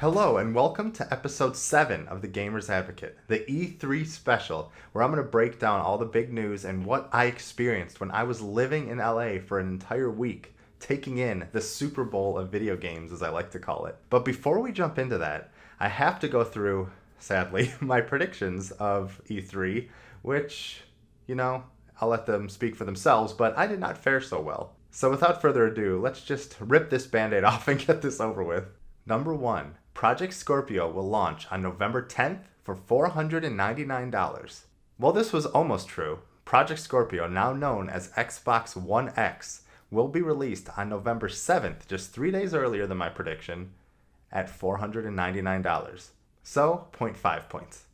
Hello and welcome to episode 7 of The Gamer's Advocate, the E3 special, where I'm going to break down all the big news and what I experienced when I was living in LA for an entire week, taking in the Super Bowl of video games, as I like to call it. But before we jump into that, I have to go through, sadly, my predictions of E3, which, I'll let them speak for themselves, but I did not fare so well. So without further ado, let's just rip this band-aid off and get this over with. Number 1. Project Scorpio will launch on November 10th for $499. While this was almost true, Project Scorpio, now known as Xbox One X, will be released on November 7th, just 3 days earlier than my prediction, at $499. So, 0.5 points.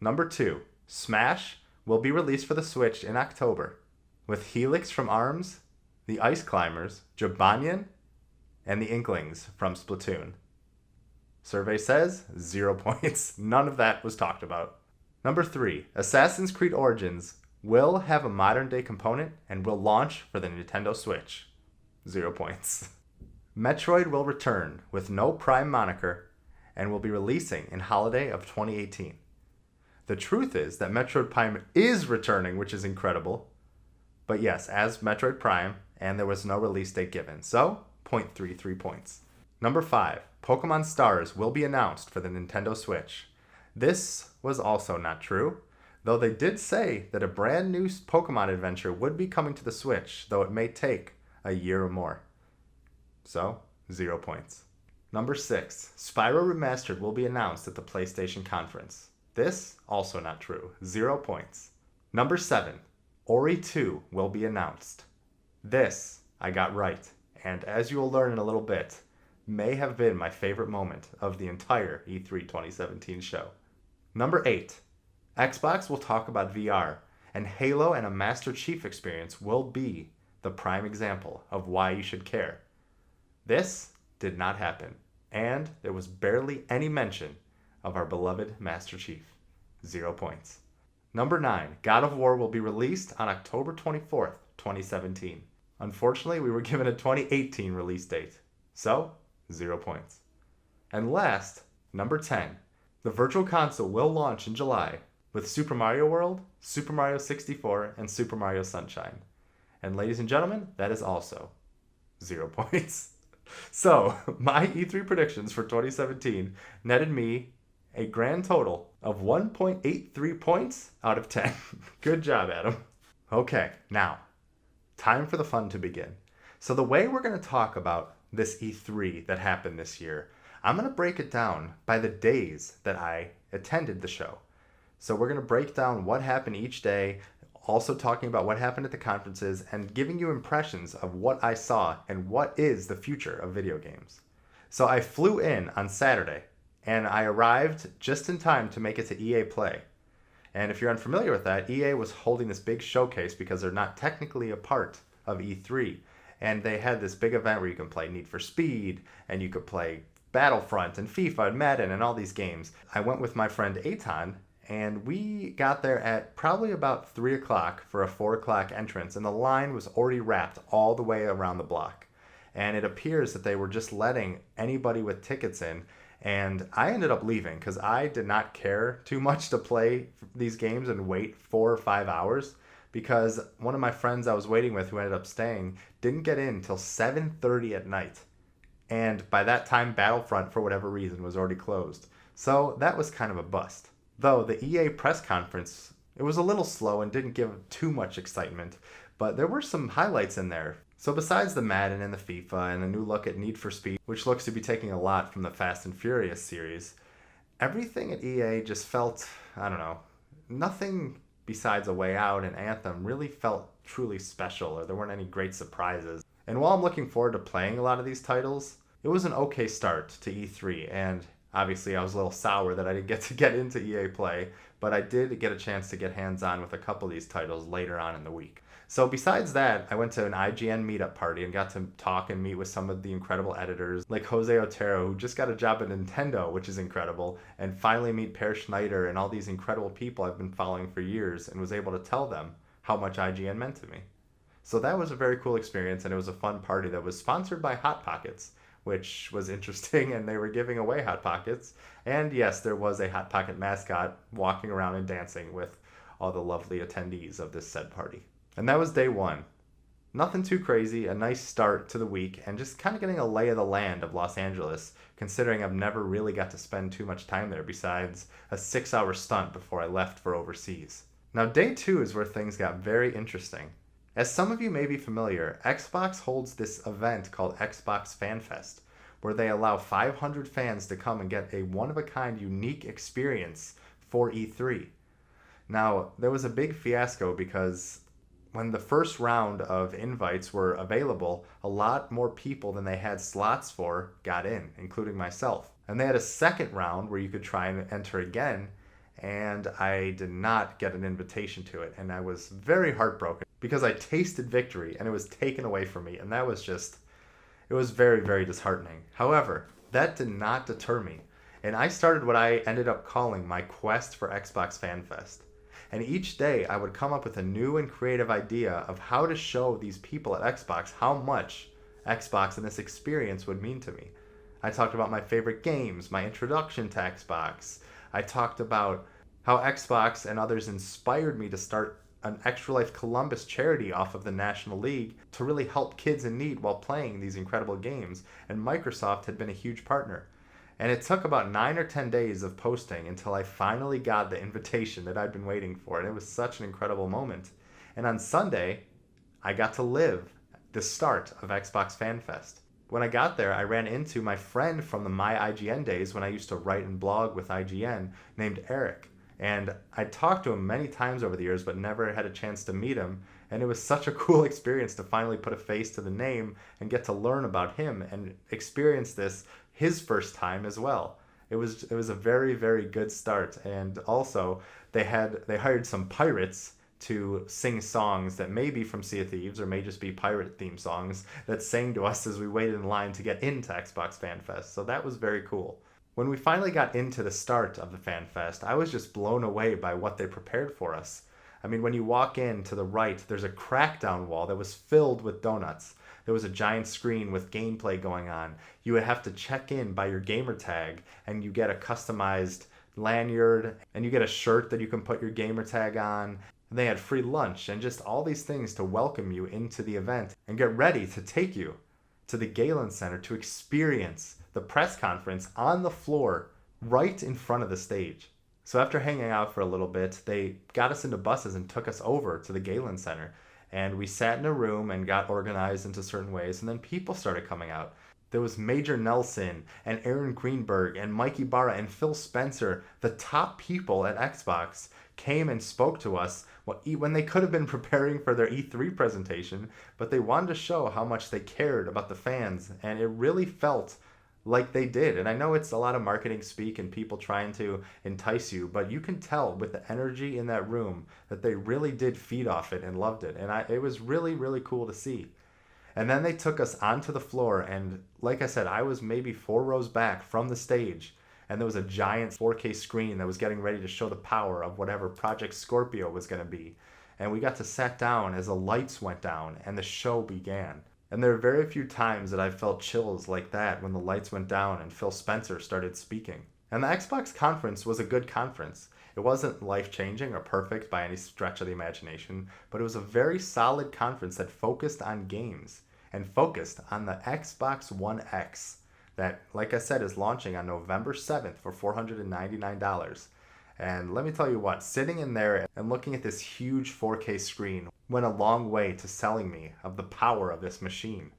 Number 2. Smash will be released for the Switch in October, with Helix from ARMS, the Ice Climbers, Jibanyan, and the Inklings from Splatoon. Survey says 0 points. None of that was talked about. Number 3. Assassin's Creed Origins will have a modern day component and will launch for the Nintendo Switch. 0 points. Metroid will return with no Prime moniker and will be releasing in holiday of 2018. The truth is that Metroid Prime is returning, which is incredible. But yes, as Metroid Prime, and there was no release date given. So, 0.33 points. Number 5. Pokemon Stars will be announced for the Nintendo Switch. This was also not true, though they did say that a brand new Pokemon adventure would be coming to the Switch, though it may take a year or more. So, 0 points. Number 6. Spyro Remastered will be announced at the PlayStation Conference. This, also not true. 0 points. Number 7. Ori 2 will be announced. This, I got right, and as you will learn in a little bit, may have been my favorite moment of the entire E3 2017 show. Number 8. Xbox will talk about VR, and Halo and a Master Chief experience will be the prime example of why you should care. This did not happen, and there was barely any mention of our beloved Master Chief. 0 points. Number 9. God of War will be released on October 24th, 2017. Unfortunately, we were given a 2018 release date. So, 0 points. And last, number 10. The Virtual Console will launch in July with Super Mario World, Super Mario 64, and Super Mario Sunshine. And ladies and gentlemen, that is also 0 points. So, my E3 predictions for 2017 netted me a grand total of 1.83 points out of 10. Good job, Adam. Okay, now, time for the fun to begin. So the way we're going to talk about this E3 that happened this year, I'm going to break it down by the days that I attended the show. So we're going to break down what happened each day, also talking about what happened at the conferences, and giving you impressions of what I saw and what is the future of video games. So I flew in on Saturday, and I arrived just in time to make it to EA Play. And if you're unfamiliar with that, EA was holding this big showcase because they're not technically a part of E3. And they had this big event where you can play Need for Speed, and you could play Battlefront, and FIFA, and Madden, and all these games. I went with my friend Eitan, and we got there at probably about 3 o'clock for a 4 o'clock entrance, and the line was already wrapped all the way around the block. And it appears that they were just letting anybody with tickets in, and I ended up leaving because I did not care too much to play these games and wait 4 or 5 hours. Because one of my friends I was waiting with who ended up staying didn't get in until 7:30 at night. And by that time, Battlefront, for whatever reason, was already closed. So that was kind of a bust. Though the EA press conference, it was a little slow and didn't give too much excitement, but there were some highlights in there. So besides the Madden and the FIFA and a new look at Need for Speed, which looks to be taking a lot from the Fast and Furious series, everything at EA just felt, nothing besides A Way Out and Anthem really felt truly special, or there weren't any great surprises. And while I'm looking forward to playing a lot of these titles, it was an okay start to E3, and obviously I was a little sour that I didn't get to get into EA Play, but I did get a chance to get hands-on with a couple of these titles later on in the week. So besides that, I went to an IGN meetup party and got to talk and meet with some of the incredible editors, like Jose Otero, who just got a job at Nintendo, which is incredible, and finally meet Per Schneider and all these incredible people I've been following for years, and was able to tell them how much IGN meant to me. So that was a very cool experience, and it was a fun party that was sponsored by Hot Pockets, which was interesting, and they were giving away Hot Pockets. And yes, there was a Hot Pocket mascot walking around and dancing with all the lovely attendees of this said party. And that was day one. Nothing too crazy, a nice start to the week, and just kind of getting a lay of the land of Los Angeles, considering I've never really got to spend too much time there besides a 6-hour stunt before I left for overseas. Now, day two is where things got very interesting. As some of you may be familiar, Xbox holds this event called Xbox Fan Fest, where they allow 500 fans to come and get a one-of-a-kind unique experience for E3. Now, there was a big fiasco because when the first round of invites were available, a lot more people than they had slots for got in, including myself. And they had a second round where you could try and enter again, and I did not get an invitation to it. And I was very heartbroken because I tasted victory and it was taken away from me. And that was just, it was very, very disheartening. However, that did not deter me. And I started what I ended up calling my quest for Xbox Fan Fest. And each day I would come up with a new and creative idea of how to show these people at Xbox how much Xbox and this experience would mean to me. I talked about my favorite games, my introduction to Xbox. I talked about how Xbox and others inspired me to start an Extra Life Columbus charity off of the National League to really help kids in need while playing these incredible games. And Microsoft had been a huge partner. And it took about 9 or 10 days of posting until I finally got the invitation that I'd been waiting for. And it was such an incredible moment. And on Sunday, I got to live the start of Xbox Fan Fest. When I got there, I ran into my friend from the My IGN days when I used to write and blog with IGN named Eric. And I talked to him many times over the years, but never had a chance to meet him. And it was such a cool experience to finally put a face to the name and get to learn about him and experience this his first time as well. It was a very, very good start. And also they hired some pirates to sing songs that may be from Sea of Thieves or may just be pirate theme songs that sang to us as we waited in line to get into Xbox Fan Fest. So that was very cool. When we finally got into the start of the Fan Fest, I was just blown away by what they prepared for us. I mean, when you walk in to the right, there's a Crackdown wall that was filled with donuts. There was a giant screen with gameplay going on. You would have to check in by your gamer tag, and you get a customized lanyard, and you get a shirt that you can put your gamer tag on. And they had free lunch and just all these things to welcome you into the event and get ready to take you to the Galen Center to experience the press conference on the floor right in front of the stage. So after hanging out for a little bit, they got us into buses and took us over to the Galen Center. And we sat in a room and got organized into certain ways, and then people started coming out. There was Major Nelson and Aaron Greenberg and Mikey Barra and Phil Spencer. The top people at Xbox came and spoke to us when they could have been preparing for their E3 presentation, but they wanted to show how much they cared about the fans, and it really felt like they did. And I know it's a lot of marketing speak and people trying to entice you, but you can tell with the energy in that room that they really did feed off it and loved it. And it was really, really cool to see. And then they took us onto the floor, and like I said, I was maybe 4 rows back from the stage, and there was a giant 4K screen that was getting ready to show the power of whatever Project Scorpio was going to be. And we got to sit down as the lights went down and the show began. And there are very few times that I felt chills like that when the lights went down and Phil Spencer started speaking. And the Xbox conference was a good conference. It wasn't life-changing or perfect by any stretch of the imagination, but it was a very solid conference that focused on games and focused on the Xbox One X that, like I said, is launching on November 7th for $499. And let me tell you what, sitting in there and looking at this huge 4K screen went a long way to selling me of the power of this machine.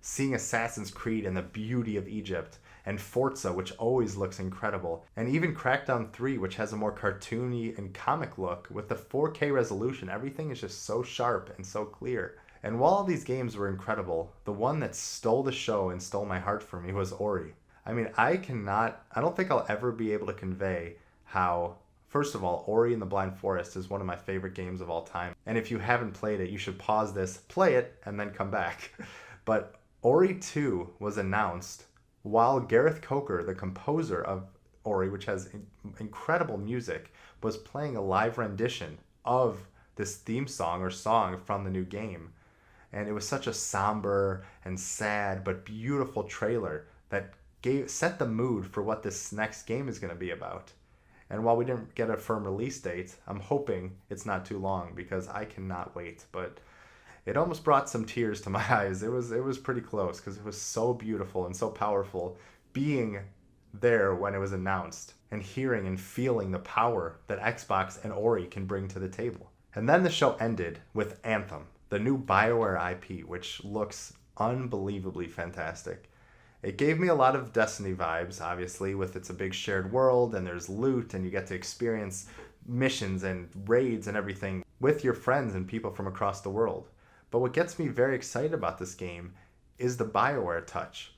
Seeing Assassin's Creed and the beauty of Egypt, and Forza, which always looks incredible, and even Crackdown 3, which has a more cartoony and comic look with the 4K resolution. Everything is just so sharp and so clear. And while all these games were incredible, the one that stole the show and stole my heart for me was Ori. I mean, I don't think I'll ever be able to convey how, first of all, Ori and the Blind Forest is one of my favorite games of all time. And if you haven't played it, you should pause this, play it, and then come back. But Ori 2 was announced while Gareth Coker, the composer of Ori, which has incredible music, was playing a live rendition of this theme song or song from the new game. And it was such a somber and sad but beautiful trailer that set the mood for what this next game is going to be about. And while we didn't get a firm release date, I'm hoping it's not too long because I cannot wait. But it almost brought some tears to my eyes. It was pretty close because it was so beautiful and so powerful being there when it was announced and hearing and feeling the power that Xbox and Ori can bring to the table. And then the show ended with Anthem, the new BioWare IP, which looks unbelievably fantastic. It gave me a lot of Destiny vibes, obviously, with it's a big shared world and there's loot and you get to experience missions and raids and everything with your friends and people from across the world. But what gets me very excited about this game is the BioWare touch.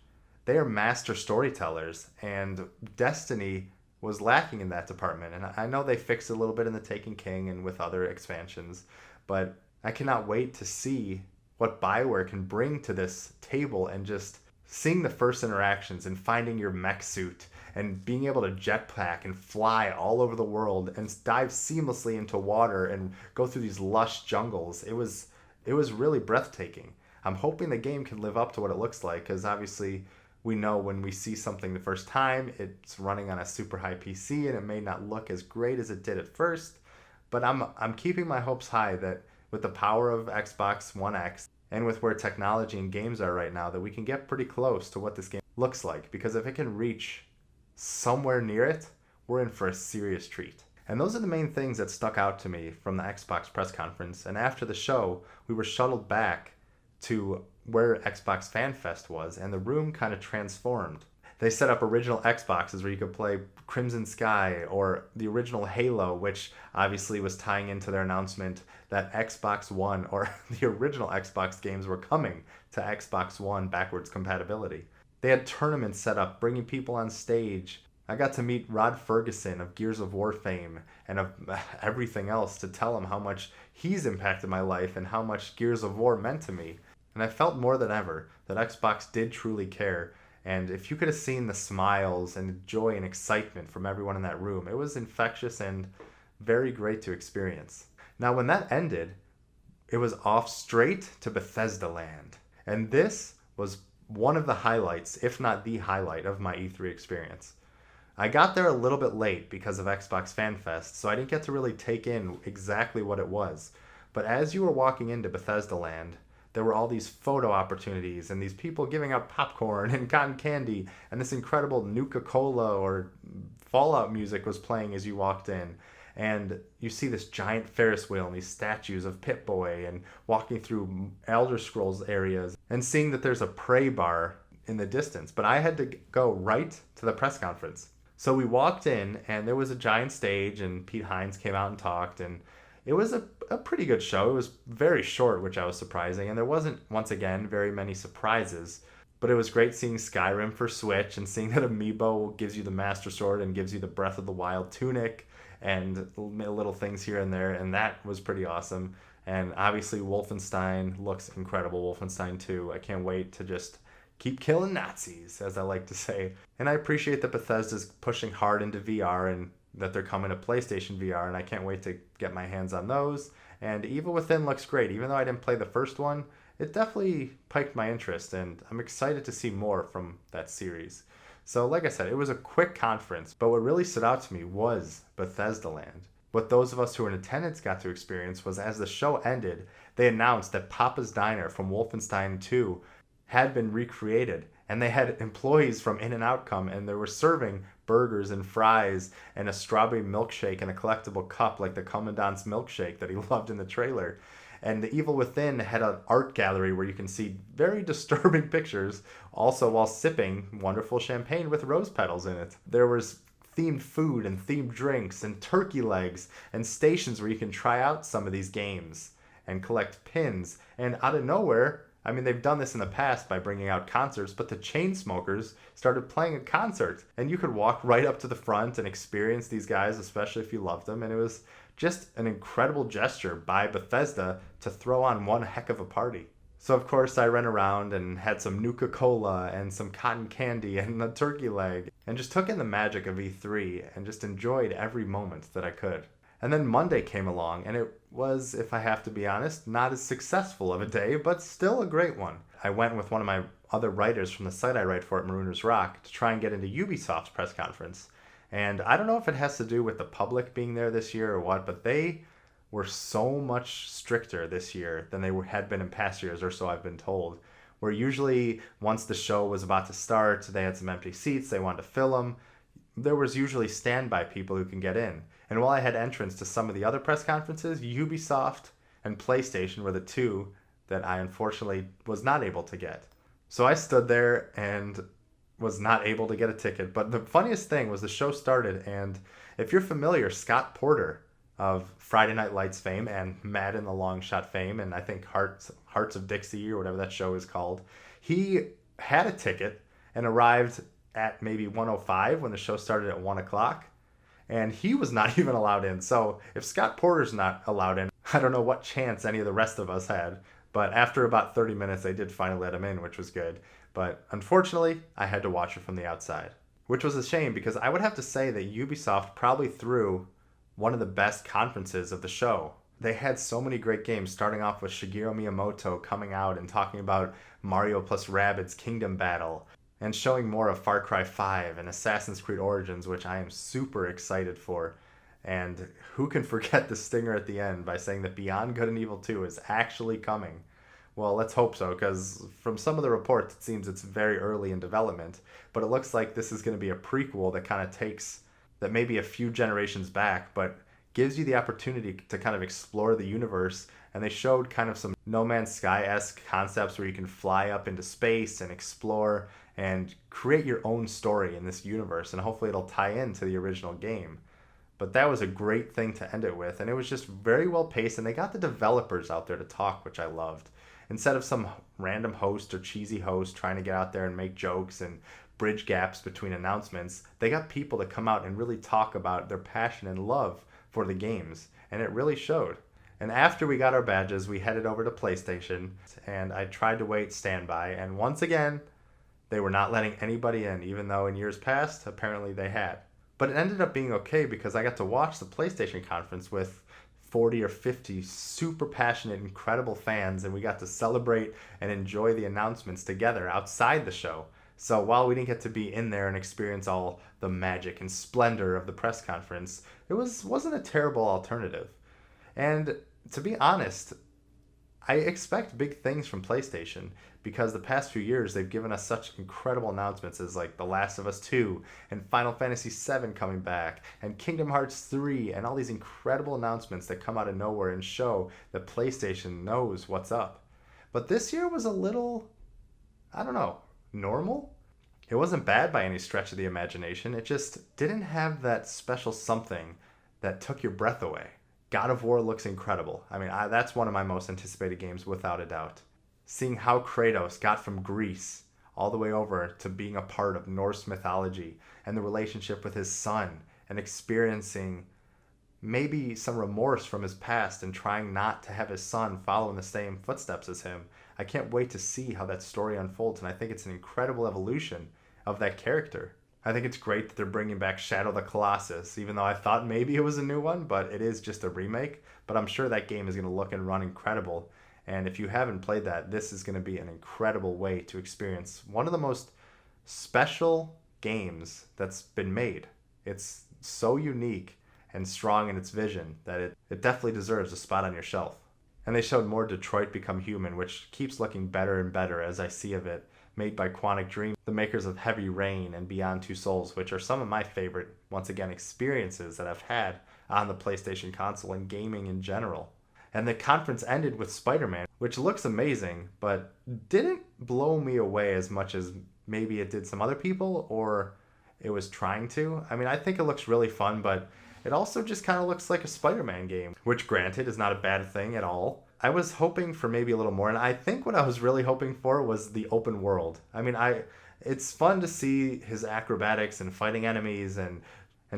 They are master storytellers, and Destiny was lacking in that department. And I know they fixed it a little bit in the Taken King and with other expansions, but I cannot wait to see what BioWare can bring to this table and just seeing the first interactions and finding your mech suit and being able to jetpack and fly all over the world and dive seamlessly into water and go through these lush jungles. It was really breathtaking. I'm hoping the game can live up to what it looks like because obviously we know when we see something the first time, it's running on a super high PC and it may not look as great as it did at first, but I'm keeping my hopes high that with the power of Xbox One X and with where technology and games are right now, that we can get pretty close to what this game looks like. Because if it can reach somewhere near it, we're in for a serious treat. And those are the main things that stuck out to me from the Xbox press conference. And after the show, we were shuttled back to where Xbox Fan Fest was, and the room kind of transformed. They set up original Xboxes where you could play Crimson Sky or the original Halo, which obviously was tying into their announcement that Xbox One or the original Xbox games were coming to Xbox One backwards compatibility. They had tournaments set up, bringing people on stage. I got to meet Rod Ferguson of Gears of War fame and of everything else to tell him how much he's impacted my life and how much Gears of War meant to me. And I felt more than ever that Xbox did truly care. And if you could have seen the smiles and joy and excitement from everyone in that room, it was infectious and very great to experience. Now, when that ended, it was off straight to Bethesda land. And this was one of the highlights, if not the highlight, of my E3 experience. I got there a little bit late because of Xbox Fan Fest, so I didn't get to really take in exactly what it was. But as you were walking into Bethesda land, there were all these photo opportunities and these people giving out popcorn and cotton candy, and this incredible Nuka-Cola or Fallout music was playing as you walked in. And you see this giant Ferris wheel and these statues of Pip-Boy and walking through Elder Scrolls areas and seeing that there's a Prey bar in the distance. But I had to go right to the press conference. So we walked in and there was a giant stage and Pete Hines came out and talked, and it was a pretty good show. It was very short, which I was surprising, and there wasn't, once again, very many surprises. But it was great seeing Skyrim for Switch and seeing that Amiibo gives you the Master Sword and gives you the Breath of the Wild tunic and little things here and there, and that was pretty awesome. And obviously Wolfenstein looks incredible, Wolfenstein 2. I can't wait to just keep killing Nazis, as I like to say. And I appreciate that Bethesda's pushing hard into VR and that they're coming to PlayStation VR, and I can't wait to get my hands on those. And Evil Within looks great. Even though I didn't play the first one, it definitely piqued my interest, and I'm excited to see more from that series. So like I said, it was a quick conference, but what really stood out to me was Bethesda Land. What those of us who were in attendance got to experience was as the show ended, they announced that Papa's Diner from Wolfenstein 2 had been recreated, and they had employees from In-N-Out come, and they were serving burgers and fries and a strawberry milkshake and a collectible cup like the Commandant's milkshake that he loved in the trailer. And the Evil Within had an art gallery where you can see very disturbing pictures, also while sipping wonderful champagne with rose petals in it. There was themed food and themed drinks and turkey legs and stations where you can try out some of these games and collect pins. And out of nowhere, I mean, they've done this in the past by bringing out concerts, but the Chainsmokers started playing a concert. And you could walk right up to the front and experience these guys, especially if you loved them. And it was just an incredible gesture by Bethesda to throw on one heck of a party. So, of course, I ran around and had some Nuka-Cola and some cotton candy and a turkey leg and just took in the magic of E3 and just enjoyed every moment that I could. And then Monday came along, and it was, if I have to be honest, not as successful of a day, but still a great one. I went with one of my other writers from the site I write for at Marooners Rock to try and get into Ubisoft's press conference. And I don't know if it has to do with the public being there this year or what, but they were so much stricter this year than they had been in past years, or so I've been told. Where usually, once the show was about to start, they had some empty seats, they wanted to fill them. There was usually standby people who can get in. And while I had entrance to some of the other press conferences, Ubisoft and PlayStation were the two that I unfortunately was not able to get. So I stood there and was not able to get a ticket. But the funniest thing was the show started, and if you're familiar, Scott Porter of Friday Night Lights fame and Madden the Long Shot fame, and I think Hearts of Dixie or whatever that show is called, he had a ticket and arrived at maybe 1:05 when the show started at 1 o'clock, and he was not even allowed in. So if Scott Porter's not allowed in, I don't know what chance any of the rest of us had. But after about 30 minutes, they did finally let him in, which was good. But unfortunately, I had to watch it from the outside, which was a shame because I would have to say that Ubisoft probably threw one of the best conferences of the show. They had so many great games, starting off with Shigeru Miyamoto coming out and talking about Mario plus Rabbids Kingdom Battle, and showing more of Far Cry 5 and Assassin's Creed Origins, which I am super excited for. And who can forget the stinger at the end by saying that Beyond Good and Evil 2 is actually coming? Well, let's hope so, because from some of the reports, it seems it's very early in development. But it looks like this is going to be a prequel that kind of takes that maybe a few generations back, but gives you the opportunity to kind of explore the universe. And they showed kind of some No Man's Sky-esque concepts where you can fly up into space and explore and create your own story in this universe. And hopefully it'll tie into the original game. But that was a great thing to end it with. And it was just very well paced. And they got the developers out there to talk, which I loved. Instead of some random host or cheesy host trying to get out there and make jokes and bridge gaps between announcements, they got people to come out and really talk about their passion and love for the games. And it really showed. And after we got our badges, we headed over to PlayStation. And I tried to wait standby. And once again, they were not letting anybody in, even though in years past, apparently they had. But it ended up being okay because I got to watch the PlayStation conference with 40 or 50 super passionate, incredible fans, and we got to celebrate and enjoy the announcements together outside the show. So while we didn't get to be in there and experience all the magic and splendor of the press conference, it wasn't a terrible alternative. And to be honest, I expect big things from PlayStation because the past few years they've given us such incredible announcements as like The Last of Us 2 and Final Fantasy VII coming back and Kingdom Hearts 3 and all these incredible announcements that come out of nowhere and show that PlayStation knows what's up. But this year was a little, I don't know, normal? It wasn't bad by any stretch of the imagination. It just didn't have that special something that took your breath away. God of War looks incredible. I mean, that's one of my most anticipated games without a doubt. Seeing how Kratos got from Greece all the way over to being a part of Norse mythology and the relationship with his son and experiencing maybe some remorse from his past and trying not to have his son follow in the same footsteps as him. I can't wait to see how that story unfolds, and I think it's an incredible evolution of that character. I think it's great that they're bringing back Shadow the Colossus, even though I thought maybe it was a new one, but it is just a remake. But I'm sure that game is going to look and run incredible. And if you haven't played that, this is going to be an incredible way to experience one of the most special games that's been made. It's so unique and strong in its vision that it definitely deserves a spot on your shelf. And they showed more Detroit Become Human, which keeps looking better and better as I see of it. Made by Quantic Dream, the makers of Heavy Rain and Beyond Two Souls, which are some of my favorite, once again, experiences that I've had on the PlayStation console and gaming in general. And the conference ended with Spider-Man, which looks amazing, but didn't blow me away as much as maybe it did some other people, or it was trying to. I mean, I think it looks really fun, but it also just kind of looks like a Spider-Man game, which granted is not a bad thing at all. I was hoping for maybe a little more, and I think what I was really hoping for was the open world. I mean, it's fun to see his acrobatics and fighting enemies and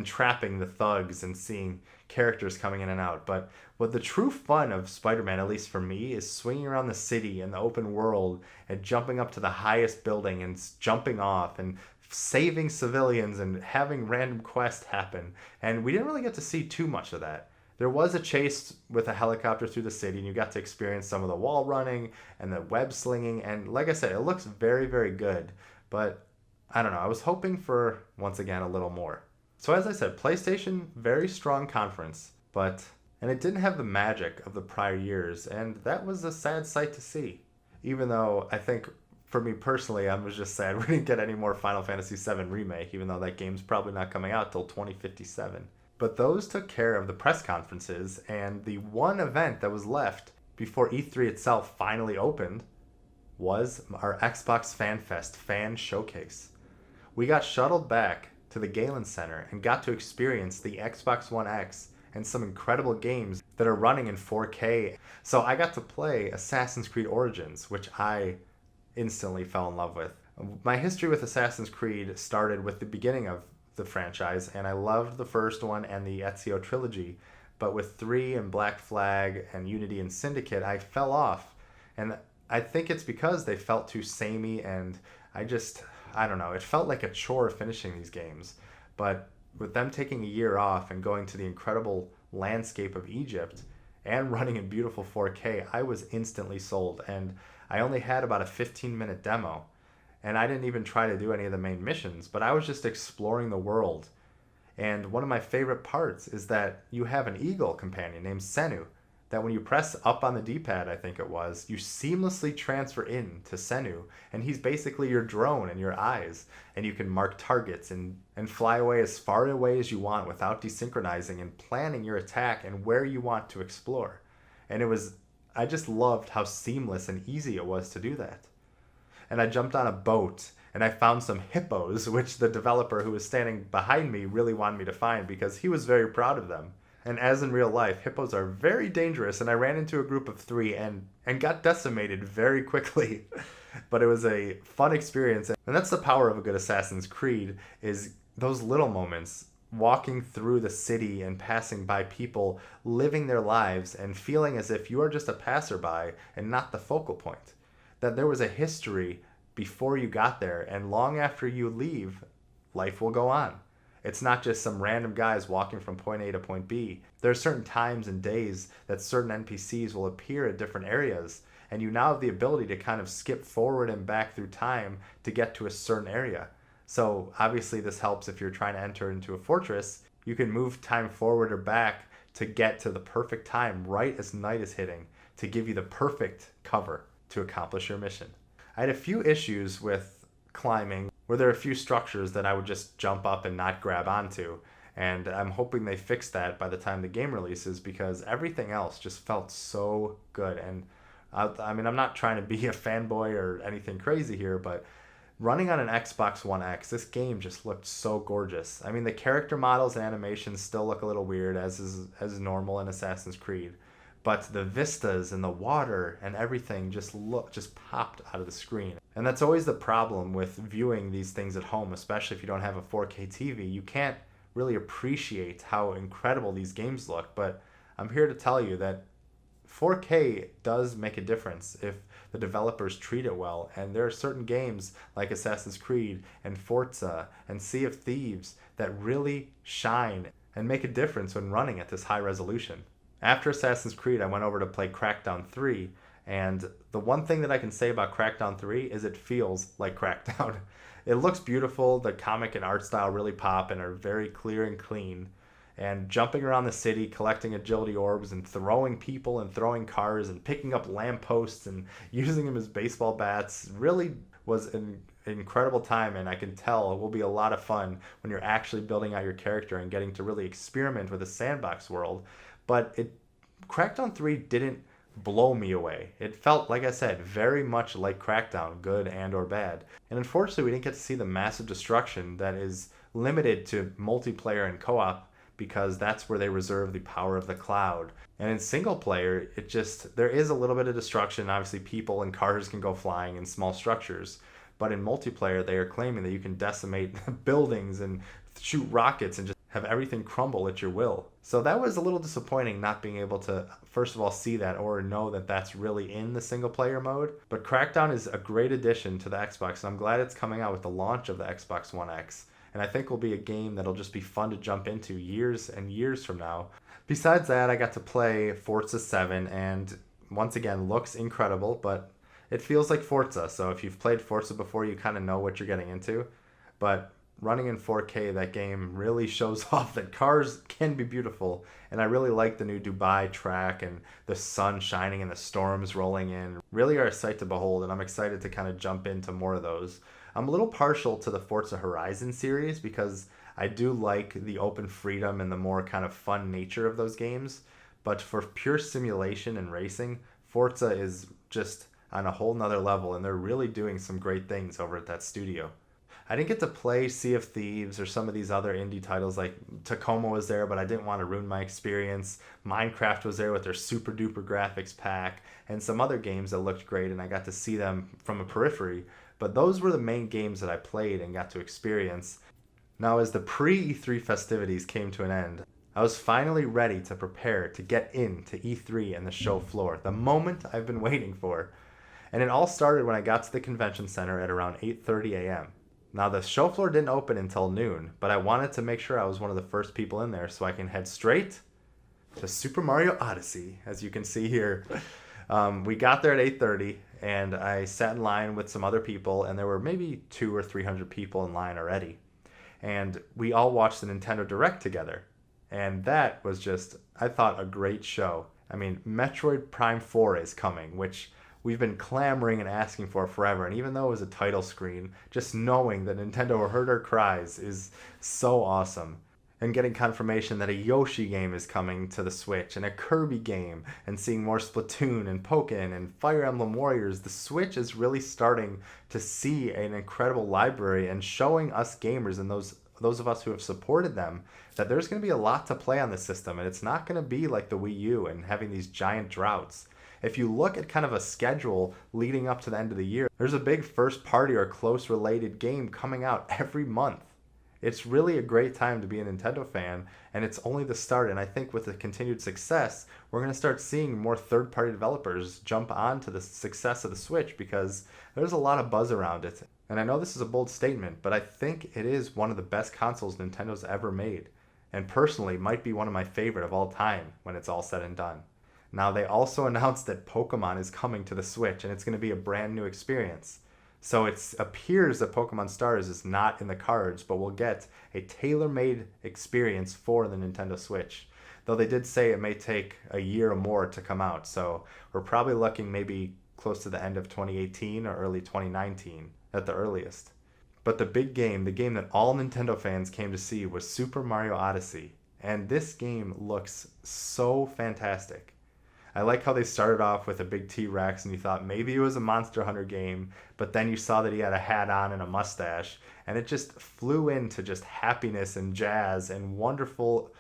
trapping the thugs and seeing characters coming in and out. But what the true fun of Spider-Man, at least for me, is swinging around the city and the open world and jumping up to the highest building and jumping off and saving civilians and having random quests happen. And we didn't really get to see too much of that. There was a chase with a helicopter through the city, and you got to experience some of the wall running and the web slinging. And like I said, it looks very, very good. But I don't know. I was hoping for, once again, a little more. So as I said, PlayStation, very strong conference, and it didn't have the magic of the prior years, and that was a sad sight to see. Even though I think, for me personally, I was just sad we didn't get any more Final Fantasy VII Remake, even though that game's probably not coming out till 2057. But those took care of the press conferences, and the one event that was left before E3 itself finally opened was our Xbox Fan Fest Fan Showcase. We got shuttled back to the Galen Center and got to experience the Xbox One X and some incredible games that are running in 4K. So I got to play Assassin's Creed Origins, which I instantly fell in love with. My history with Assassin's Creed started with the beginning of the franchise, and I loved the first one and the Ezio trilogy. But with 3 and Black Flag and Unity and Syndicate, I fell off. And I think it's because they felt too samey, and I don't know, it felt like a chore finishing these games. But with them taking a year off and going to the incredible landscape of Egypt and running in beautiful 4K, I was instantly sold. And I only had about a 15-minute demo. And I didn't even try to do any of the main missions, but I was just exploring the world. And one of my favorite parts is that you have an eagle companion named Senu, that when you press up on the D-pad, I think it was, you seamlessly transfer in to Senu, and he's basically your drone and your eyes, and you can mark targets and fly away as far away as you want without desynchronizing and planning your attack and where you want to explore. And I just loved how seamless and easy it was to do that. And I jumped on a boat, and I found some hippos, which the developer who was standing behind me really wanted me to find because he was very proud of them. And as in real life, hippos are very dangerous, and I ran into a group of 3 and got decimated very quickly. But it was a fun experience, and that's the power of a good Assassin's Creed, is those little moments, walking through the city and passing by people living their lives and feeling as if you are just a passerby and not the focal point. That there was a history before you got there, and long after you leave, life will go on. It's not just some random guys walking from point A to point B. There are certain times and days that certain NPCs will appear at different areas, and you now have the ability to kind of skip forward and back through time to get to a certain area. So obviously this helps if you're trying to enter into a fortress. You can move time forward or back to get to the perfect time right as night is hitting to give you the perfect cover to accomplish your mission. I had a few issues with climbing where there are a few structures that I would just jump up and not grab onto. And I'm hoping they fix that by the time the game releases, because everything else just felt so good. And I'm not trying to be a fanboy or anything crazy here, but running on an Xbox One X, this game just looked so gorgeous. I mean, the character models and animations still look a little weird, as normal in Assassin's Creed. But the vistas and the water and everything just popped out of the screen. And that's always the problem with viewing these things at home, especially if you don't have a 4K TV. You can't really appreciate how incredible these games look. But I'm here to tell you that 4K does make a difference if the developers treat it well. And there are certain games like Assassin's Creed and Forza and Sea of Thieves that really shine and make a difference when running at this high resolution. After Assassin's Creed, I went over to play Crackdown 3, and the one thing that I can say about Crackdown 3 is it feels like Crackdown. It looks beautiful, the comic and art style really pop and are very clear and clean, and jumping around the city, collecting agility orbs, and throwing people and throwing cars, and picking up lampposts and using them as baseball bats really was an incredible time, and I can tell it will be a lot of fun when you're actually building out your character and getting to really experiment with a sandbox world. But Crackdown 3 didn't blow me away. It felt, like I said, very much like Crackdown, good and or bad. And unfortunately, we didn't get to see the massive destruction that is limited to multiplayer and co-op, because that's where they reserve the power of the cloud. And in single player, there is a little bit of destruction. Obviously, people and cars can go flying in small structures. But in multiplayer, they are claiming that you can decimate buildings and shoot rockets and just have everything crumble at your will. So that was a little disappointing, not being able to, first of all, see that or know that that's really in the single player mode. But Crackdown is a great addition to the Xbox, and I'm glad it's coming out with the launch of the Xbox One X. And I think will be a game that'll just be fun to jump into years and years from now. Besides that, I got to play Forza 7, and once again, looks incredible, but it feels like Forza. So if you've played Forza before, you kind of know what you're getting into. But running in 4K, that game really shows off that cars can be beautiful. And I really like the new Dubai track and the sun shining and the storms rolling in. Really are a sight to behold, and I'm excited to kind of jump into more of those. I'm a little partial to the Forza Horizon series because I do like the open freedom and the more kind of fun nature of those games. But for pure simulation and racing, Forza is just on a whole nother level, and they're really doing some great things over at that studio. I didn't get to play Sea of Thieves or some of these other indie titles, like Tacoma was there, but I didn't want to ruin my experience. Minecraft was there with their super duper graphics pack, and some other games that looked great, and I got to see them from a periphery. But those were the main games that I played and got to experience. Now, as the pre-E3 festivities came to an end, I was finally ready to prepare to get into E3 and the show floor, the moment I've been waiting for. And it all started when I got to the convention center at around 8:30 a.m. Now, the show floor didn't open until noon, but I wanted to make sure I was one of the first people in there so I can head straight to Super Mario Odyssey, as you can see here. We got there at 8:30, and I sat in line with some other people, and there were maybe 200 or 300 people in line already. And we all watched the Nintendo Direct together. And that was just, I thought, a great show. I mean, Metroid Prime 4 is coming, which we've been clamoring and asking for forever. And even though it was a title screen, just knowing that Nintendo heard our cries is so awesome. And getting confirmation that a Yoshi game is coming to the Switch, and a Kirby game, and seeing more Splatoon and Pokken and Fire Emblem Warriors, the Switch is really starting to see an incredible library and showing us gamers and those of us who have supported them that there's going to be a lot to play on the system, and it's not going to be like the Wii U and having these giant droughts. If you look at kind of a schedule leading up to the end of the year, there's a big first party or close related game coming out every month. It's really a great time to be a Nintendo fan, and it's only the start. And I think with the continued success, we're going to start seeing more third-party developers jump onto the success of the Switch because there's a lot of buzz around it. And I know this is a bold statement, but I think it is one of the best consoles Nintendo's ever made, and personally might be one of my favorite of all time when it's all said and done. Now, they also announced that Pokemon is coming to the Switch, and it's going to be a brand new experience. So it appears that Pokemon Stars is not in the cards, but we'll get a tailor-made experience for the Nintendo Switch. Though they did say it may take a year or more to come out, so we're probably looking maybe close to the end of 2018 or early 2019 at the earliest. But the big game, the game that all Nintendo fans came to see, was Super Mario Odyssey. And this game looks so fantastic. I like how they started off with a big T-Rex and you thought maybe it was a Monster Hunter game, but then you saw that he had a hat on and a mustache, and it just flew into just happiness and jazz and wonderful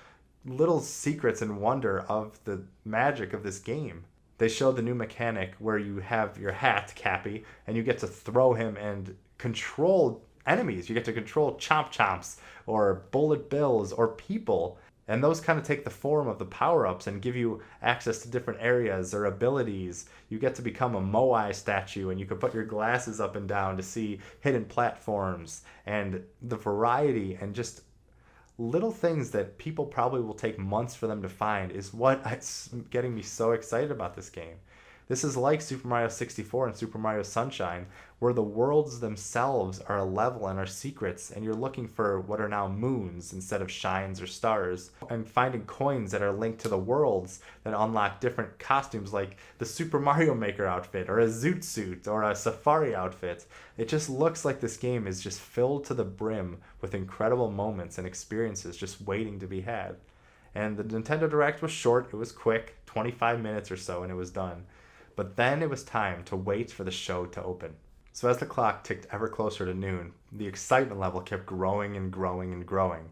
little secrets and wonder of the magic of this game. They showed the new mechanic where you have your hat, Cappy, and you get to throw him and control enemies. You get to control Chomp Chomps or Bullet Bills or people. And those kind of take the form of the power-ups and give you access to different areas or abilities. You get to become a Moai statue, and you can put your glasses up and down to see hidden platforms. And the variety and just little things that people probably will take months for them to find is what's getting me so excited about this game. This is like Super Mario 64 and Super Mario Sunshine, where the worlds themselves are a level and are secrets, and you're looking for what are now moons instead of shines or stars, and finding coins that are linked to the worlds that unlock different costumes like the Super Mario Maker outfit, or a Zoot suit, or a Safari outfit. It just looks like this game is just filled to the brim with incredible moments and experiences just waiting to be had. And the Nintendo Direct was short, it was quick, 25 minutes or so, and it was done. But then it was time to wait for the show to open. So as the clock ticked ever closer to noon, the excitement level kept growing and growing and growing.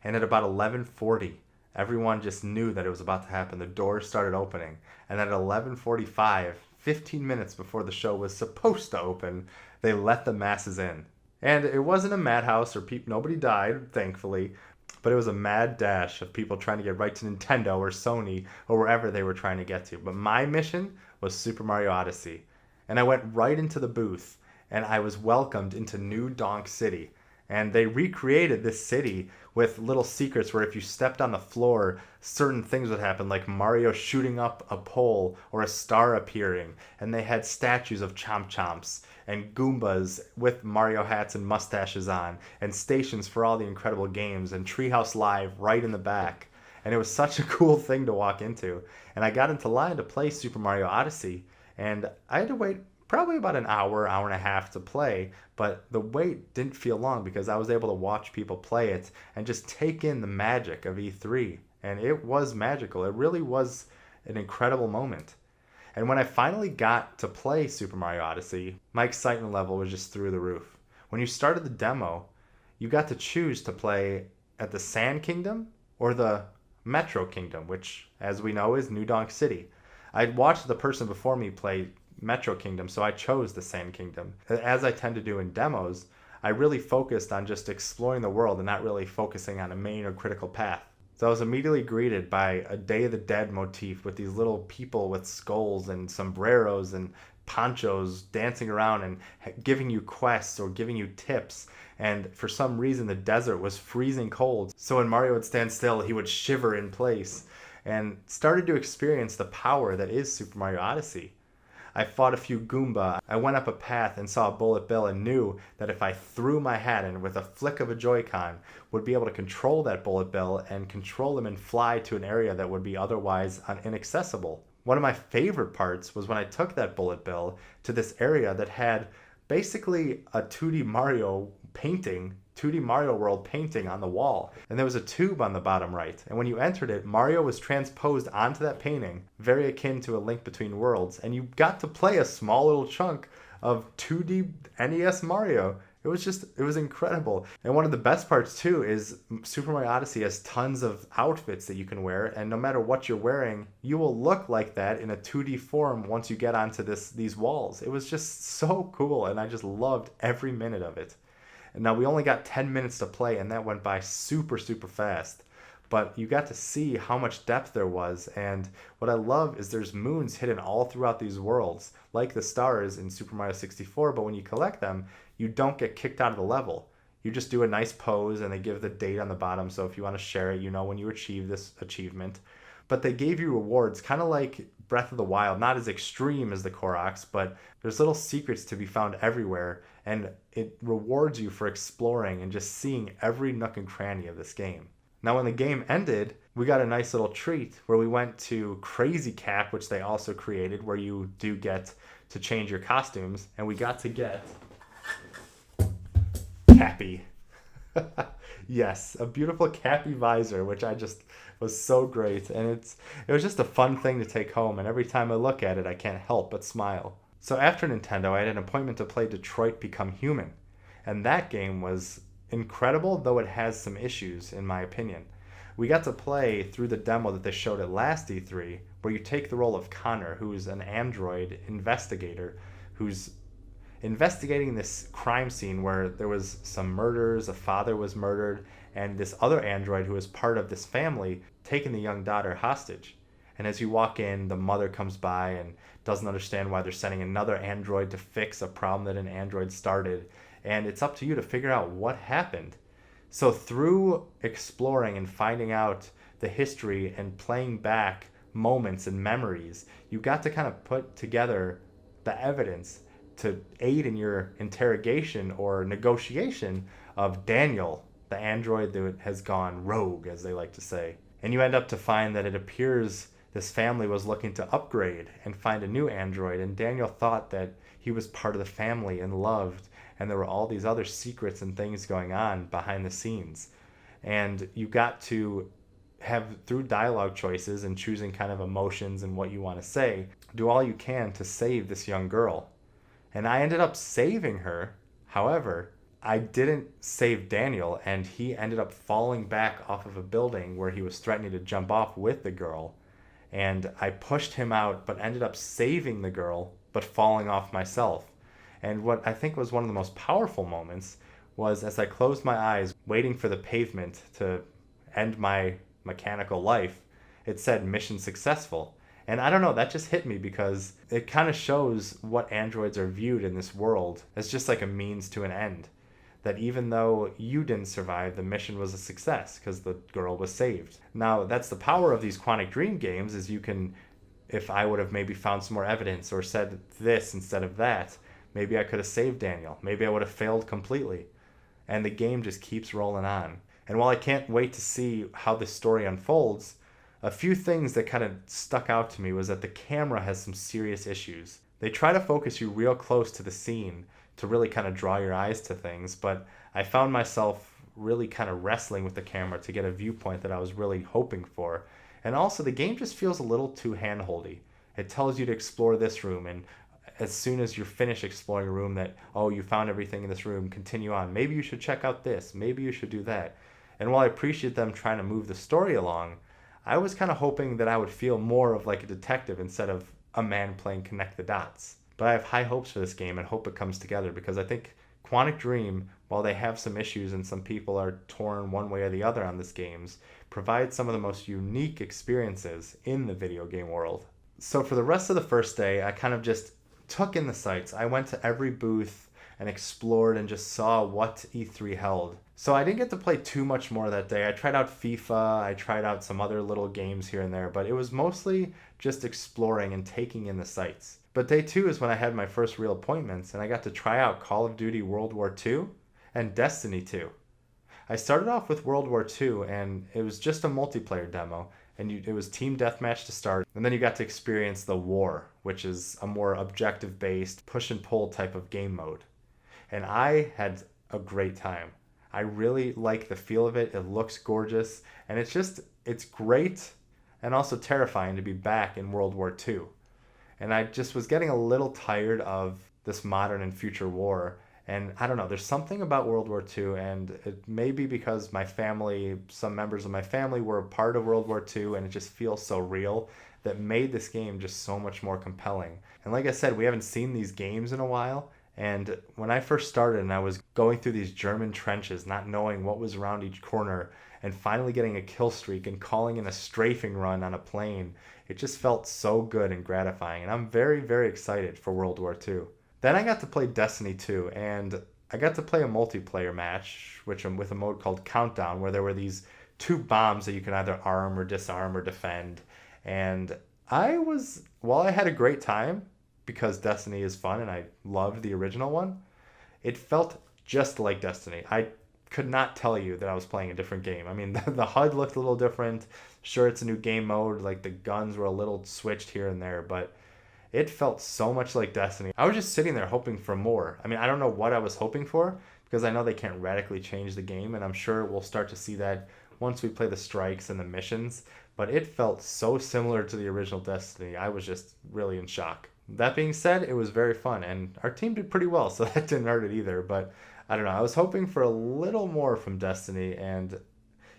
And at about 11:40, everyone just knew that it was about to happen. The doors started opening. And then at 11:45, 15 minutes before the show was supposed to open, they let the masses in. And it wasn't a madhouse or nobody died, thankfully, but it was a mad dash of people trying to get right to Nintendo or Sony or wherever they were trying to get to. But my mission was Super Mario Odyssey. And I went right into the booth, and I was welcomed into New Donk City. And they recreated this city with little secrets where if you stepped on the floor, certain things would happen, like Mario shooting up a pole or a star appearing. And they had statues of Chomp Chomps and Goombas with Mario hats and mustaches on, and stations for all the incredible games, and Treehouse Live right in the back. And it was such a cool thing to walk into. And I got into line to play Super Mario Odyssey, and I had to wait probably about an hour, hour and a half to play, but the wait didn't feel long because I was able to watch people play it and just take in the magic of E3. And it was magical. It really was an incredible moment. And when I finally got to play Super Mario Odyssey, my excitement level was just through the roof. When you started the demo, you got to choose to play at the Sand Kingdom or the Metro Kingdom, which, as we know, is New Donk City. I'd watched the person before me play Metro Kingdom, so I chose the Sand Kingdom. As I tend to do in demos, I really focused on just exploring the world and not really focusing on a main or critical path. So I was immediately greeted by a Day of the Dead motif with these little people with skulls and sombreros and ponchos dancing around and giving you quests or giving you tips. And for some reason, the desert was freezing cold. So when Mario would stand still, he would shiver in place, and started to experience the power that is Super Mario Odyssey. I fought a few Goomba. I went up a path and saw a Bullet Bill and knew that if I threw my hat in with a flick of a Joy-Con, would be able to control that Bullet Bill and control him and fly to an area that would be otherwise inaccessible. One of my favorite parts was when I took that Bullet Bill to this area that had basically a 2D Mario painting, 2D Mario World painting on the wall. And there was a tube on the bottom right. And when you entered it, Mario was transposed onto that painting, very akin to A Link Between Worlds. And you got to play a small little chunk of 2D NES Mario. It was incredible. And one of the best parts too is Super Mario Odyssey has tons of outfits that you can wear, and no matter what you're wearing, you will look like that in a 2D form once you get onto these walls. It was just so cool, and I just loved every minute of it. And now we only got 10 minutes to play, and that went by super, super fast. But you got to see how much depth there was, and what I love is there's moons hidden all throughout these worlds, like the stars in Super Mario 64, but when you collect them, you don't get kicked out of the level. You just do a nice pose, and they give the date on the bottom, so if you want to share it, you know when you achieve this achievement. But they gave you rewards, kind of like Breath of the Wild, not as extreme as the Koroks, but there's little secrets to be found everywhere, and it rewards you for exploring and just seeing every nook and cranny of this game. Now, when the game ended, we got a nice little treat where we went to Crazy Cap, which they also created, where you do get to change your costumes, and we got to get Cappy. Yes, a beautiful Cappy visor, which I just was so great, and it was just a fun thing to take home, and every time I look at it, I can't help but smile. So after Nintendo, I had an appointment to play Detroit Become Human, and that game was incredible, though it has some issues, in my opinion. We got to play through the demo that they showed at last E3, where you take the role of Connor, who's an android investigator who's investigating this crime scene where there was some murders, a father was murdered, and this other android who is part of this family taking the young daughter hostage. And as you walk in, the mother comes by and doesn't understand why they're sending another android to fix a problem that an android started. And it's up to you to figure out what happened. So through exploring and finding out the history and playing back moments and memories, you got to kind of put together the evidence to aid in your interrogation or negotiation of Daniel, the android that has gone rogue, as they like to say. And you end up to find that it appears this family was looking to upgrade and find a new android, and Daniel thought that he was part of the family and loved, and there were all these other secrets and things going on behind the scenes. And you got to have, through dialogue choices and choosing kind of emotions and what you want to say, do all you can to save this young girl. And I ended up saving her. However, I didn't save Daniel, and he ended up falling back off of a building where he was threatening to jump off with the girl. And I pushed him out, but ended up saving the girl, but falling off myself. And what I think was one of the most powerful moments was as I closed my eyes, waiting for the pavement to end my mechanical life, it said mission successful. And I don't know, that just hit me because it kind of shows what androids are viewed in this world as just like a means to an end. that even though you didn't survive, the mission was a success because the girl was saved. Now, that's the power of these Quantic Dream games, is you can, if I would have maybe found some more evidence or said this instead of that, maybe I could have saved Daniel. Maybe I would have failed completely. And the game just keeps rolling on. And while I can't wait to see how the story unfolds, a few things that kind of stuck out to me was that the camera has some serious issues. They try to focus you real close to the scene to really kind of draw your eyes to things, but I found myself really kind of wrestling with the camera to get a viewpoint that I was really hoping for. And also, the game just feels a little too handholdy. It tells you to explore this room, and as soon as you're finished exploring a room, that, oh, you found everything in this room, continue on. Maybe you should check out this. Maybe you should do that. And while I appreciate them trying to move the story along, I was kind of hoping that I would feel more of like a detective instead of a man playing connect the dots. But I have high hopes for this game and hope it comes together, because I think Quantic Dream, while they have some issues and some people are torn one way or the other on this games, provides some of the most unique experiences in the video game world. So for the rest of the first day, I kind of just took in the sights. I went to every booth and explored and just saw what E3 held. So I didn't get to play too much more that day. I tried out FIFA, I tried out some other little games here and there, but it was mostly just exploring and taking in the sights. But day 2 is when I had my first real appointments, and I got to try out Call of Duty World War II and Destiny 2. I started off with World War II, and it was just a multiplayer demo, and it was team deathmatch to start, and then you got to experience the war, which is a more objective-based push and pull type of game mode. And I had a great time. I really like the feel of it. It looks gorgeous, and it's great and also terrifying to be back in World War II. And I just was getting a little tired of this modern and future war. And I don't know, there's something about World War II, and it may be because my family, some members of my family were a part of World War II, and it just feels so real, that made this game just so much more compelling. And like I said, we haven't seen these games in a while. And when I first started and I was going through these German trenches, not knowing what was around each corner, and finally getting a kill streak and calling in a strafing run on a plane, it just felt so good and gratifying. And I'm very, very excited for World War II. Then I got to play Destiny 2, and I got to play a multiplayer match, with a mode called Countdown, where there were these 2 bombs that you can either arm or disarm or defend. And while I had a great time, because Destiny is fun and I loved the original one, it felt just like Destiny. I could not tell you that I was playing a different game. I mean, the HUD looked a little different. Sure, it's a new game mode, like the guns were a little switched here and there, but it felt so much like Destiny. I was just sitting there hoping for more. I mean, I don't know what I was hoping for, because I know they can't radically change the game, and I'm sure we'll start to see that once we play the strikes and the missions, but it felt so similar to the original Destiny. I was just really in shock. That being said, it was very fun, and our team did pretty well, so that didn't hurt it either. But I don't know, I was hoping for a little more from Destiny, and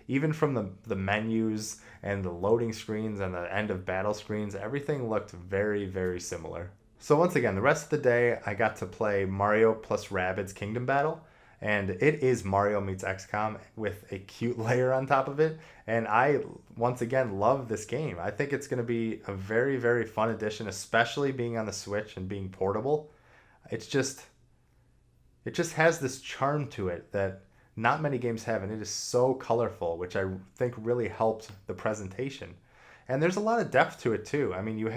even from the menus and the loading screens and the end of battle screens, everything looked very, very similar. So once again, the rest of the day, I got to play Mario plus Rabbids Kingdom Battle. And it is Mario meets XCOM with a cute layer on top of it. And I, once again, love this game. I think it's going to be a very, very fun addition, especially being on the Switch and being portable. It just has this charm to it that not many games have, and it is so colorful, which I think really helped the presentation. And there's a lot of depth to it too. I mean,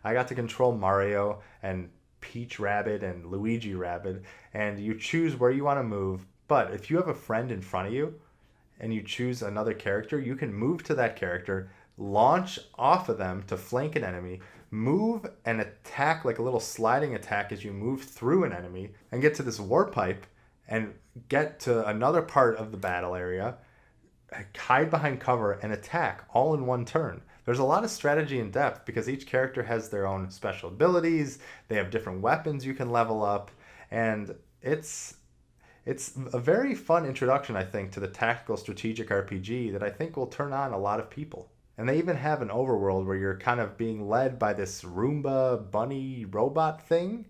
I got to control Mario and Peach Rabbit and Luigi Rabbit, and you choose where you want to move. But if you have a friend in front of you and you choose another character, you can move to that character, launch off of them to flank an enemy, move and attack like a little sliding attack as you move through an enemy, and get to this warp pipe and get to another part of the battle area, hide behind cover, and attack all in one turn. There's a lot of strategy and depth because each character has their own special abilities. They have different weapons you can level up, and it's a very fun introduction, I think, to the tactical strategic RPG that I think will turn on a lot of people. And they even have an overworld where you're kind of being led by this Roomba bunny robot thing,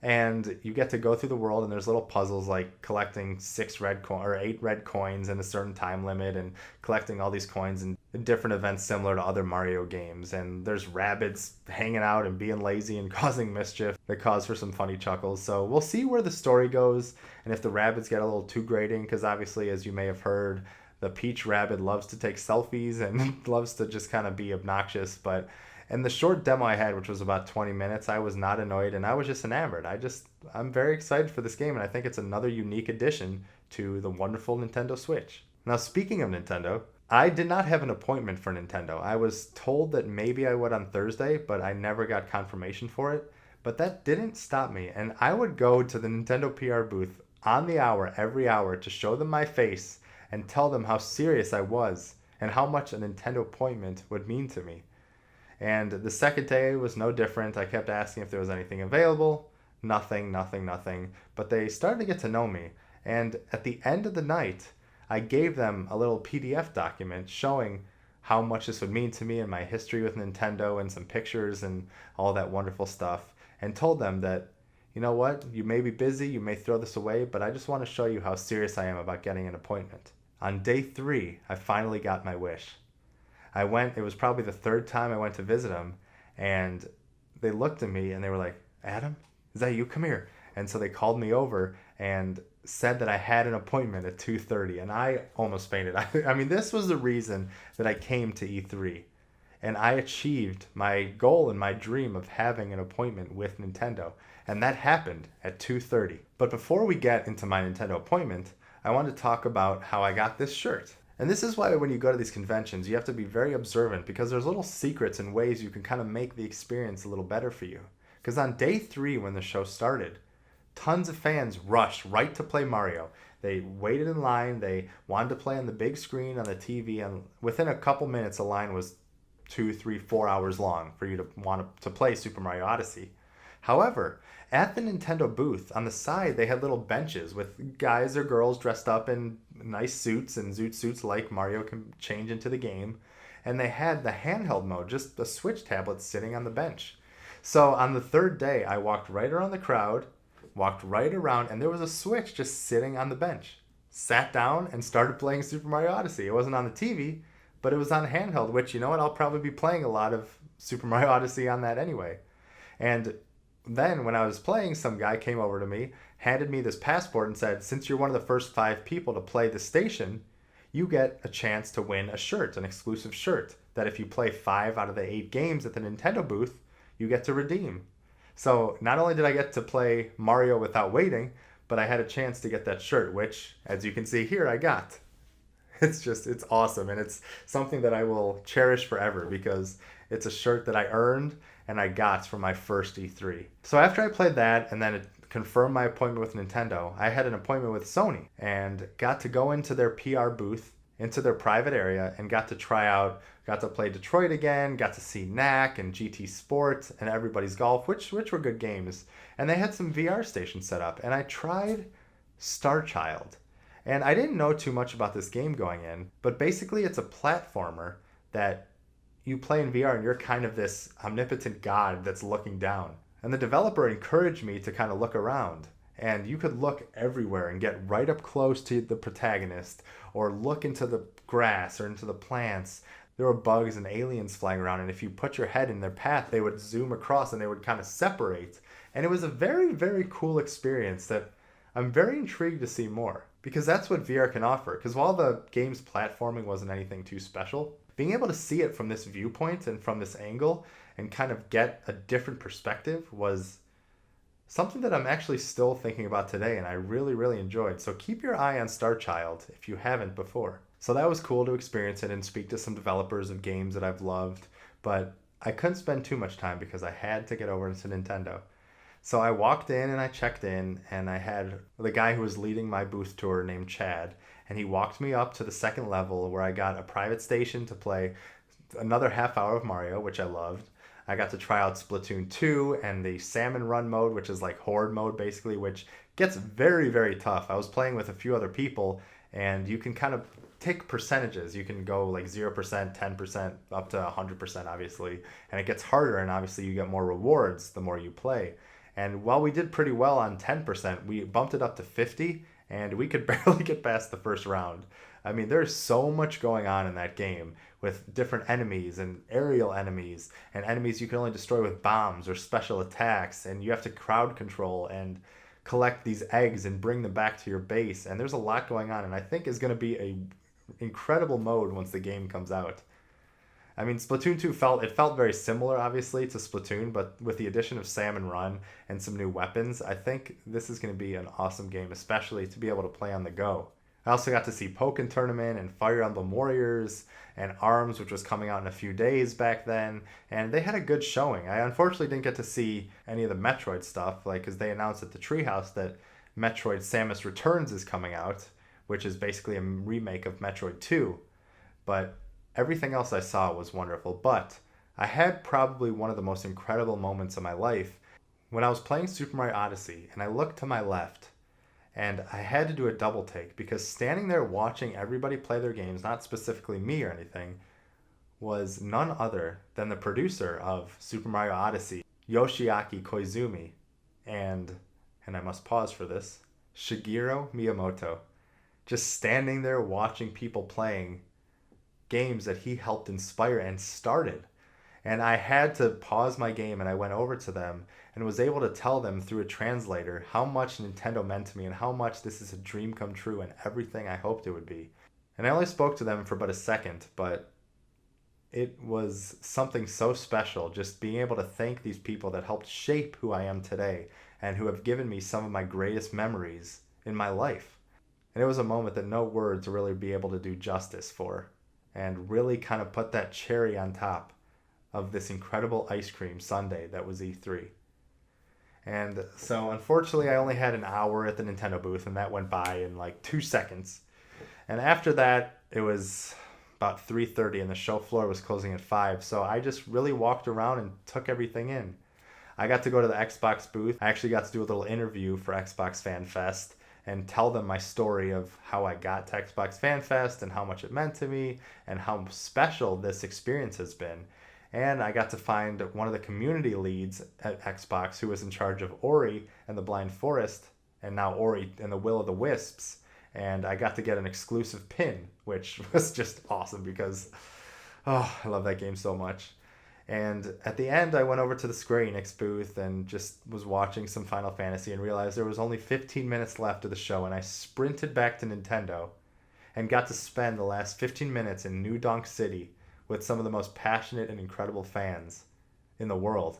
and you get to go through the world, and there's little puzzles like collecting 8 red coins in a certain time limit, and collecting all these coins and different events similar to other Mario games, and there's rabbits hanging out and being lazy and causing mischief that cause for some funny chuckles. So we'll see where the story goes, and if the rabbits get a little too grating, because obviously, as you may have heard, the Peach Rabbit loves to take selfies and loves to just kind of be obnoxious. But in the short demo I had, which was about 20 minutes, I was not annoyed and I was just enamored. I'm very excited for this game, and I think it's another unique addition to the wonderful Nintendo Switch. Now, speaking of Nintendo, I did not have an appointment for Nintendo. I was told that maybe I would on Thursday, but I never got confirmation for it. But that didn't stop me, and I would go to the Nintendo PR booth on the hour every hour to show them my face and tell them how serious I was and how much a Nintendo appointment would mean to me. And the second day was no different. I kept asking if there was anything available. Nothing, nothing, nothing. But they started to get to know me. And at the end of the night, I gave them a little PDF document showing how much this would mean to me and my history with Nintendo and some pictures and all that wonderful stuff, and told them that, you know what, you may be busy, you may throw this away, but I just want to show you how serious I am about getting an appointment. On day 3, I finally got my wish. I went, it was probably the third time I went to visit them, and they looked at me and they were like, Adam, is that you? Come here. And so they called me over and said that I had an appointment at 2:30, and I almost fainted. I mean, this was the reason that I came to E3, and I achieved my goal and my dream of having an appointment with Nintendo, and that happened at 2:30. But before we get into my Nintendo appointment, I want to talk about how I got this shirt. And this is why when you go to these conventions, you have to be very observant, because there's little secrets and ways you can kind of make the experience a little better for you. Because on day 3, when the show started, tons of fans rushed right to play Mario. They waited in line, they wanted to play on the big screen on the TV, and within a couple minutes, the line was 2, 3, 4 hours long for you to want to play Super Mario Odyssey. However, at the Nintendo booth, on the side, they had little benches with guys or girls dressed up in nice suits and zoot suits like Mario can change into the game. And they had the handheld mode, just a Switch tablet sitting on the bench. So on the third day, I walked right around the crowd, walked right around, and there was a Switch just sitting on the bench. Sat down and started playing Super Mario Odyssey. It wasn't on the TV, but it was on handheld, which, you know what, I'll probably be playing a lot of Super Mario Odyssey on that anyway. And then when I was playing, some guy came over to me, handed me this passport and said, since you're one of the first 5 people to play the station, you get a chance to win a shirt, an exclusive shirt, that if you play 5 out of the 8 games at the Nintendo booth, you get to redeem. So not only did I get to play Mario without waiting, but I had a chance to get that shirt, which, as you can see here, I got. It's awesome, and it's something that I will cherish forever, because it's a shirt that I earned and I got from my first E3. So after I played that and then it confirmed my appointment with Nintendo, I had an appointment with Sony and got to go into their PR booth, into their private area, and got to try out, got to play Detroit again, got to see Knack and GT Sport and Everybody's Golf, which were good games. And they had some VR stations set up, and I tried Star Child. And I didn't know too much about this game going in, but basically it's a platformer that you play in VR and you're kind of this omnipotent god that's looking down. And the developer encouraged me to kind of look around. And you could look everywhere and get right up close to the protagonist, or look into the grass or into the plants. There were bugs and aliens flying around, and if you put your head in their path, they would zoom across and they would kind of separate. And it was a very, very cool experience that I'm very intrigued to see more, because that's what VR can offer. Because while the game's platforming wasn't anything too special, being able to see it from this viewpoint and from this angle and kind of get a different perspective was something that I'm actually still thinking about today, and I really, really enjoyed. So keep your eye on Star Child if you haven't before. So that was cool to experience it and speak to some developers of games that I've loved, but I couldn't spend too much time because I had to get over to Nintendo. So I walked in and I checked in, and I had the guy who was leading my booth tour named Chad, and he walked me up to the second level where I got a private station to play another half hour of Mario, which I loved. I got to try out Splatoon 2 and the Salmon Run mode, which is like Horde mode basically, which gets very, very tough. I was playing with a few other people, and you can kind of take percentages. You can go like 0%, 10%, up to 100% obviously, and it gets harder, and obviously you get more rewards the more you play. And while we did pretty well on 10%, we bumped it up to 50, and we could barely get past the first round. I mean, there's so much going on in that game with different enemies and aerial enemies and enemies you can only destroy with bombs or special attacks, and you have to crowd control and collect these eggs and bring them back to your base. And there's a lot going on, and I think is going to be a incredible mode once the game comes out. I mean, Splatoon 2 felt very similar, obviously, to Splatoon, but with the addition of Salmon Run and some new weapons, I think this is going to be an awesome game, especially to be able to play on the go. I also got to see Pokken Tournament and Fire Emblem Warriors and ARMS, which was coming out in a few days back then, and they had a good showing. I unfortunately didn't get to see any of the Metroid stuff, because they announced at the Treehouse that Metroid Samus Returns is coming out, which is basically a remake of Metroid 2, but everything else I saw was wonderful. But I had probably one of the most incredible moments of my life when I was playing Super Mario Odyssey, and I looked to my left, and I had to do a double take because standing there watching everybody play their games, not specifically me or anything, was none other than the producer of Super Mario Odyssey, Yoshiaki Koizumi, and I must pause for this, Shigeru Miyamoto. Just standing there watching people playing games that he helped inspire and started. And I had to pause my game, and I went over to them and was able to tell them through a translator how much Nintendo meant to me and how much this is a dream come true and everything I hoped it would be. And I only spoke to them for but a second, but it was something so special just being able to thank these people that helped shape who I am today and who have given me some of my greatest memories in my life. And it was a moment that no words really be able to do justice for, and really kind of put that cherry on top of this incredible ice cream sundae that was E3. And so unfortunately I only had an hour at the Nintendo booth, and that went by in like 2 seconds. And after that it was about 3:30 and the show floor was closing at 5, so I just really walked around and took everything in. I got to go to the Xbox booth. I actually got to do a little interview for Xbox Fan Fest and tell them my story of how I got to Xbox Fan Fest and how much it meant to me and how special this experience has been. And I got to find one of the community leads at Xbox who was in charge of Ori and the Blind Forest, and now Ori and the Will of the Wisps. And I got to get an exclusive pin, which was just awesome because, oh, I love that game so much. And at the end, I went over to the Square Enix booth and just was watching some Final Fantasy and realized there was only 15 minutes left of the show, and I sprinted back to Nintendo and got to spend the last 15 minutes in New Donk City with some of the most passionate and incredible fans in the world.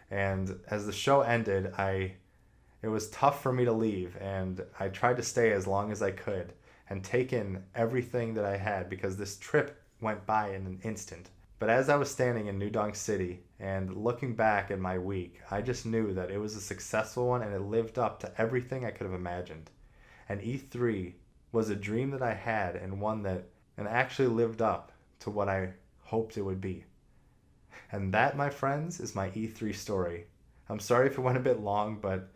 And as the show ended, it was tough for me to leave, and I tried to stay as long as I could and take in everything that I had because this trip went by in an instant. But as I was standing in New Donk City and looking back at my week, I just knew that it was a successful one and it lived up to everything I could have imagined. And E3 was a dream that I had, and one that actually lived up to what I hoped it would be. And that, my friends, is my E3 story. I'm sorry if it went a bit long, but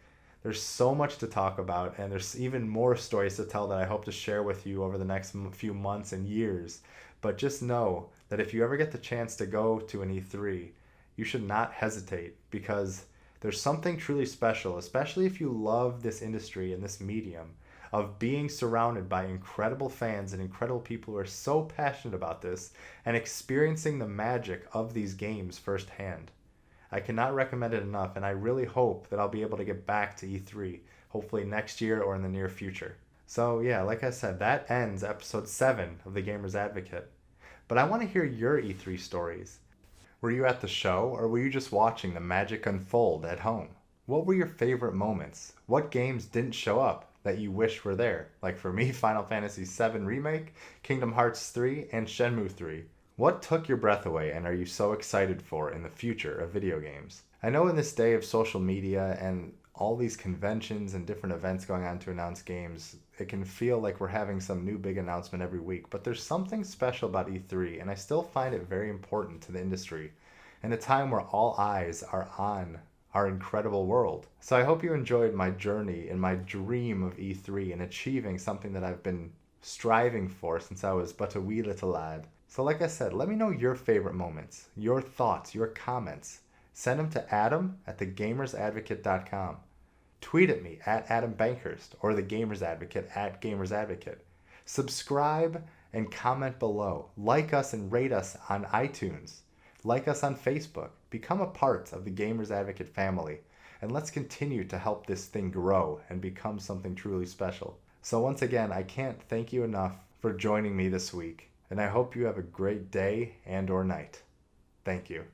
there's so much to talk about, and there's even more stories to tell that I hope to share with you over the next few months and years. But just know that if you ever get the chance to go to an E3, you should not hesitate, because there's something truly special, especially if you love this industry and this medium, of being surrounded by incredible fans and incredible people who are so passionate about this and experiencing the magic of these games firsthand. I cannot recommend it enough, and I really hope that I'll be able to get back to E3, hopefully next year or in the near future. So yeah, like I said, that ends episode 7 of The Gamer's Advocate. But I want to hear your E3 stories. Were you at the show, or were you just watching the magic unfold at home? What were your favorite moments? What games didn't show up that you wish were there? Like for me, Final Fantasy VII Remake, Kingdom Hearts 3, and Shenmue 3. What took your breath away and are you so excited for in the future of video games? I know in this day of social media and all these conventions and different events going on to announce games, it can feel like we're having some new big announcement every week, but there's something special about E3, and I still find it very important to the industry in a time where all eyes are on our incredible world. So I hope you enjoyed my journey and my dream of E3 and achieving something that I've been striving for since I was but a wee little lad. So like I said, let me know your favorite moments, your thoughts, your comments. Send them to Adam@thegamersadvocate.com. Tweet at me at Adam Bankhurst or the Gamers Advocate at Gamers Advocate. Subscribe and comment below. Like us and rate us on iTunes. Like us on Facebook. Become a part of the Gamers Advocate family. And let's continue to help this thing grow and become something truly special. So once again, I can't thank you enough for joining me this week. And I hope you have a great day and or night. Thank you.